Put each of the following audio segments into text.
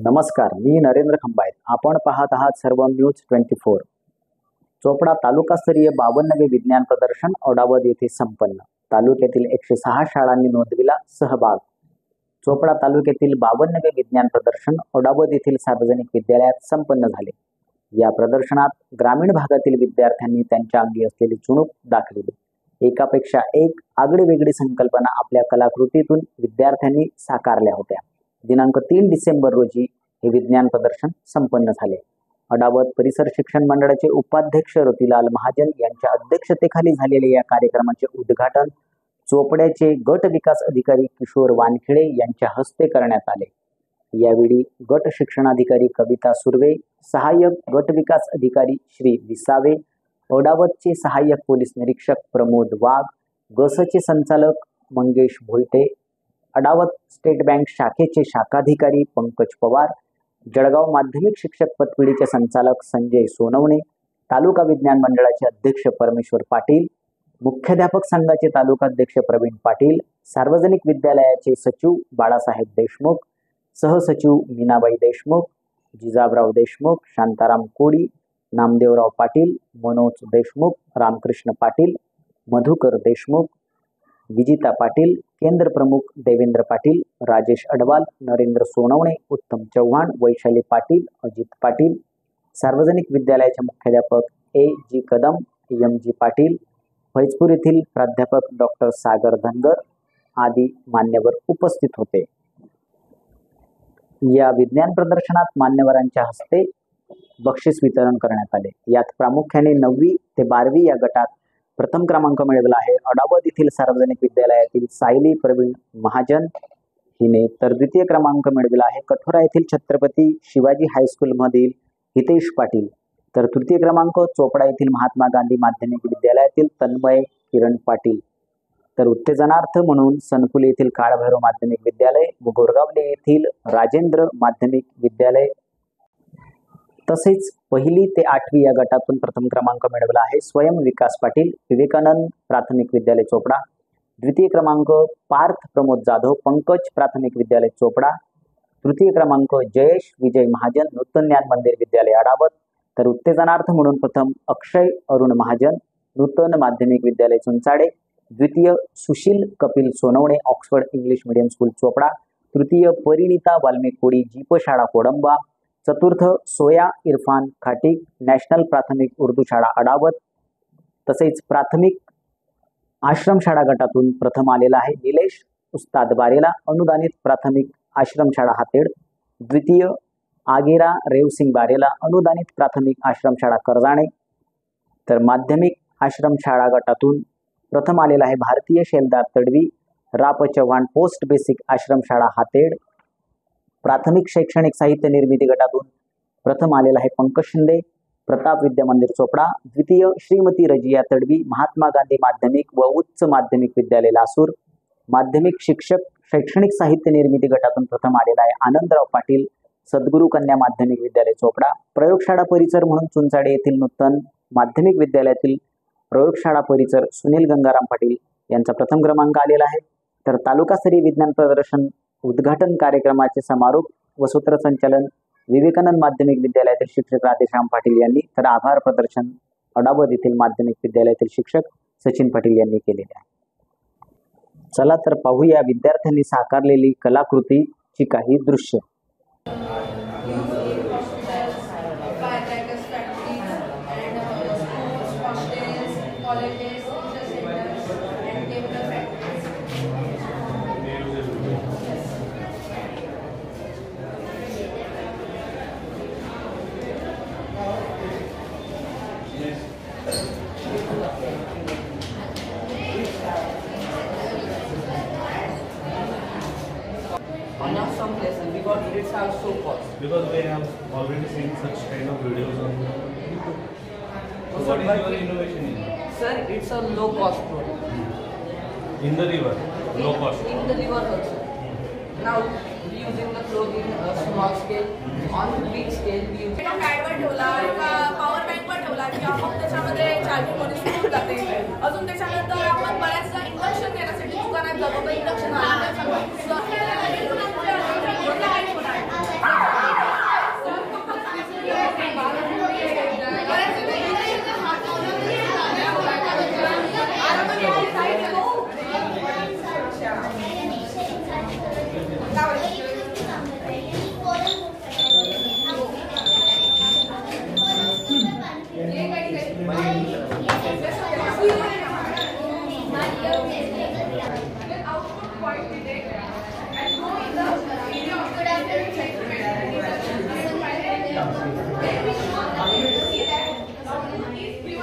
नमस्कार, मी नरेंद्र खंबायत. आपण पाहत आहात सर्व न्यूज 24. चोपडा तालुकास्तरीय 52वे विज्ञान प्रदर्शन औडावद येथे संपन्न. तालुक्यातील 106 शाळांनी नोंदविला सहभाग. चोपडा तालुक्यातील 52वे विज्ञान प्रदर्शन औडावद येथील सार्वजनिक विद्यालयात संपन्न झाले. या प्रदर्शनात ग्रामीण भागातील विद्यार्थ्यांनी त्यांच्या अंगी असलेली चुणूक दाखविली. एकापेक्षा एक आगळीवेगळी संकल्पना आपल्या कलाकृतीतून विद्यार्थ्यांनी साकारल्या होत्या. दिनांक 3 डिसेंबर रोजी हे विज्ञान प्रदर्शन संपन्न झाले. औडावद परिसर शिक्षण मंडळाचे उपाध्यक्ष रतिलाल महाजन यांच्या अध्यक्षतेखाली झालेल्या या कार्यक्रमाचे उद्घाटन चोपड्याचे गट विकास अधिकारी किशोर वानखेडे यांच्या हस्ते करण्यात आले. यावेळी गट शिक्षणाधिकारी कविता सुर्वे, सहाय्यक गट विकास अधिकारी श्री विसावे, औडावदचे सहाय्यक पोलीस निरीक्षक प्रमोद वाघ, गसचे संचालक मंगेश भोईटे, औडावद स्टेट बँक शाखेचे शाखाधिकारी पंकज पवार, जळगाव माध्यमिक शिक्षक पतपिढीचे संचालक संजय सोनवणे, तालुका विज्ञान मंडळाचे अध्यक्ष परमेश्वर पाटील, मुख्याध्यापक संघाचे तालुकाध्यक्ष प्रवीण पाटील, सार्वजनिक विद्यालयाचे सचिव बाळासाहेब देशमुख, सहसचिव मीनाबाई देशमुख, जिजाबराव देशमुख, शांताराम कोडी, नामदेवराव पाटील, मनोज देशमुख, रामकृष्ण पाटील, मधुकर देशमुख, विजिता पाटील, केंद्र प्रमुख देवेंद्र पाटील, राजेश अडवाल, नरेंद्र सोनवणे, उत्तम चव्हाण, वैशाली पाटील, अजित पाटील, सार्वजनिक विद्यालयाचे मुख्याध्यापक ए जी कदम, एम जी पाटील, फैजपूर येथील प्राध्यापक डॉक्टर सागर धनगर आदी मान्यवर उपस्थित होते. या विज्ञान प्रदर्शनात मान्यवरांच्या हस्ते बक्षीस वितरण करण्यात आले. यात प्रामुख्याने 9वी ते 12वी या गटात प्रथम क्रमांक मिळवला आहे औडावद येथील सार्वजनिक विद्यालयातील सायली प्रवीण महाजन हिने, तर द्वितीय क्रमांक मिळवला आहे कठोरा येथील छत्रपती शिवाजी हायस्कूल मधील हितेश पाटील, तर तृतीय क्रमांक चोपडा येथील महात्मा गांधी माध्यमिक विद्यालयातील तन्मय किरण पाटील, तर उत्तेजनार्थ म्हणून सनपुली येथील काळभैरव माध्यमिक विद्यालय व गोरगावले येथील राजेंद्र माध्यमिक विद्यालय, तसेच 1ली ते 8वी या गटातून प्रथम क्रमांक मिळवला आहे स्वयं विकास पाटील, विवेकानंद प्राथमिक विद्यालय चोपडा, द्वितीय क्रमांक पार्थ प्रमोद जाधव, पंकज प्राथमिक विद्यालय चोपडा, तृतीय क्रमांक जयेश विजय महाजन, नूतन ज्ञान मंदिर विद्यालय औडावद, तर उत्तेजनार्थ म्हणून प्रथम अक्षय अरुण महाजन, नूतन माध्यमिक विद्यालय चुंचाडे, द्वितीय Sushil Kapil Sonawane, Oxford English medium school Chopda, तृतीय परिणिता वाल्मिक कोडी, जीप शाळा कोडंबा, चतुर्थ सोया इरफान खाटिक, नॅशनल प्राथमिक उर्दू शाळा औडावद, तसेच प्राथमिक आश्रमशाळा गटातून प्रथम आलेला आहे निलेश उस्ताद बारेला, अनुदानित प्राथमिक आश्रमशाळा हातेड, द्वितीय आगेरा रेवसिंग बारेला, अनुदानित प्राथमिक आश्रमशाळा करजाणे, तर माध्यमिक आश्रमशाळा गटातून प्रथम आलेला आहे भारतीय शेलदार तडवी, राप चव्हाण पोस्ट बेसिक आश्रमशाळा हातेड, प्राथमिक शैक्षणिक साहित्य निर्मिती गटातून प्रथम आलेला आहे पंकज शिंदे, प्रताप विद्या मंदिर चोपडा, द्वितीय श्रीमती रजिया तडवी, महात्मा गांधी माध्यमिक व उच्च माध्यमिक विद्यालय लासूर, माध्यमिक शिक्षक शैक्षणिक साहित्य निर्मिती गटातून प्रथम आलेला आहे आनंदराव पाटील, सद्गुरू कन्या माध्यमिक विद्यालय चोपडा, प्रयोगशाळा परिसर म्हणून चुंचाडे येथील नूतन माध्यमिक विद्यालयातील प्रयोगशाळा परिसर सुनील गंगाराम पाटील यांचा प्रथम क्रमांक आलेला आहे. तर तालुकास्तरीय विज्ञान प्रदर्शन उद्घाटन कार्यक्रमाचे समारोप व सूत्रसंचालन विवेकानंद माध्यमिक विद्यालयातील शिक्षक राधेश्याम पाटील यांनी, तर आभार प्रदर्शन औडावद येथील माध्यमिक विद्यालयातील शिक्षक सचिन पाटील यांनी केलेले आहे. चला तर पाहूया विद्यार्थ्यांनी साकारलेली कलाकृतीची काही दृश्य. Some lessons because it's have so cost. Because they have already seen such kind of videos on YouTube. So what is your innovation in it? Sir, it's a low cost product. In the river, low cost. In the river also. Now we using the cloth in a small scale. On big scale we use. पॅडवर ठेवला किंवा power बँकवर ठेवला किंवा मग त्याच्यामध्ये charging मध्ये सुरू जाते. अजून त्याच्यानंतर आपण बऱ्याचदा इंडक्शन घेण्यासाठी दुकानात जातो. Induction output point we take and go in the area of the different segment. Then we see that output is given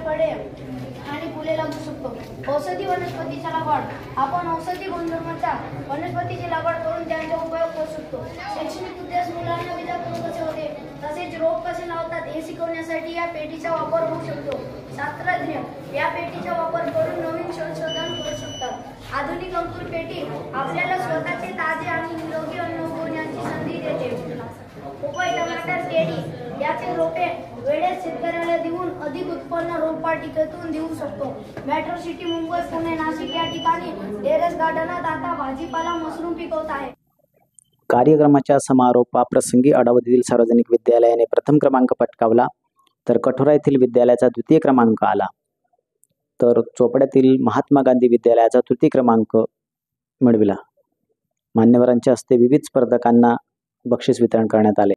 फळे आणि फुले लागू शकतो. औषधी वनस्पतीचा लागवड. आपण औषधी गुणधर्माच्या वनस्पतीची लागवड करून त्यांचा उपयोग करू शकतो. शैक्षणिक उद्देश मुलांना विद्यार्थी कसे होते तसेच रोग कसे लावतात हे शिकवण्यासाठी या पेटीचा वापर होऊ शकतो. शास्त्रज्ञ या पेटीचा वापर करून नवीन संशोधन करू शकतात. आधुनिक अंकुर पेटी आपल्याला स्वतःचे ताजे आणि निरोगी अन्न उगवण्याची संधी देते. पपई, टमाटर, केळी याचे रोपे वेळेत शेतकऱ्याला देऊन अधिक उत्पन्न रोपवाटिकेतून देऊ शकतो. मेट्रो सिटी मुंबई, पुणे, नाशिक या ठिकाणी टेरेस गार्डनात आता भाजीपाला, मशरूम पिकवत आहे. कार्यक्रमाच्या समारोपाप्रसंगी अडावदीतील सार्वजनिक विद्यालयाने प्रथम क्रमांक पटकावला, तर कठोरा येथील विद्यालयाचा द्वितीय क्रमांक आला, तर चोपड्यातील महात्मा गांधी विद्यालयाचा तृतीय क्रमांक मिळविला. मान्यवरांच्या हस्ते विविध स्पर्धकांना बक्षीस वितरण करण्यात आले.